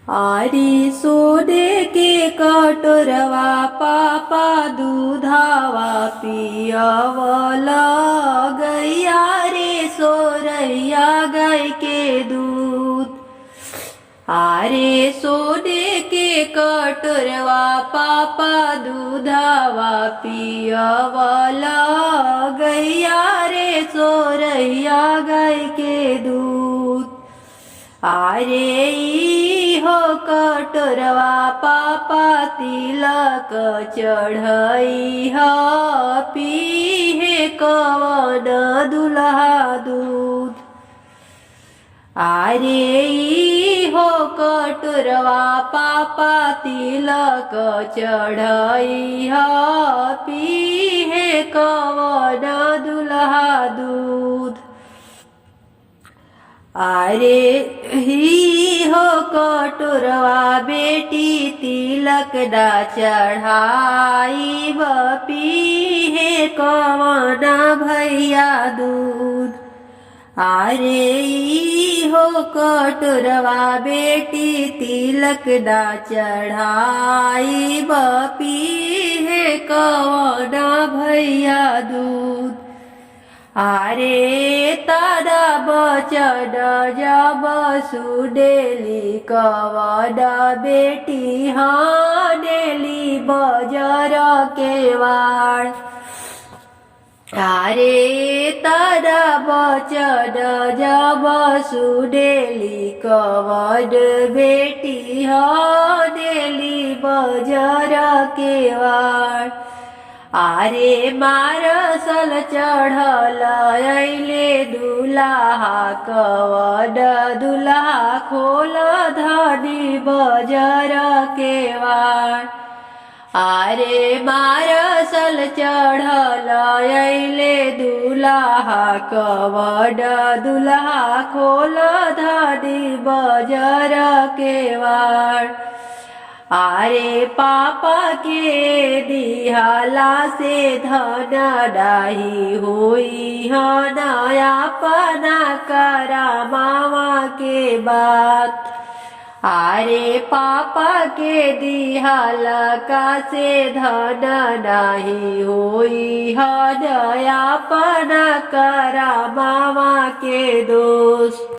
आरी सोडे के कटोरवा पापा दूधावा पियावल गैया रे सोरैया गाय के दूध। आरे सोडे के कटोरवा पापा दूधावा पियावल गैया रे सोरैया गाय के दूध। आरे हो कटोरवा पापा तिलक चढ़ई ह पीहे कवन दुल्हा दूध। आरे हो कटोरवा पापा तिलक चढ़ई ह पीहे कवन दुल्हा दूध। आरे ही हो कटोरवा बेटी तिलक डा चढ़ाई पीहे कवन भैया दूध। आरे हो कटोरवा बेटी तिलक डा चढ़ाई पीहे कवन भैया दूध। आरे तारा बचन जब सुडेली कवन बेटी हानेली बजर के वाड़। आरे तारा बचन जब सुडेली कवन बेटी हानेली बजर के वाड़। आरे मारसल चढ़ल अइले दुल्हा कवन दुल्हा खोल धनी बजर के वाड़। आरे मारसल चढ़ल अइले दुल्हा कवन दुल्हा खोल धनी बजर के वाड़। आरे पापा के दिहाला से धन डाही होई हन अपना करा मामा के बात। आरे पापा के दिहाला का से धन डाही होई हन अपना करा मामा के दोस्त।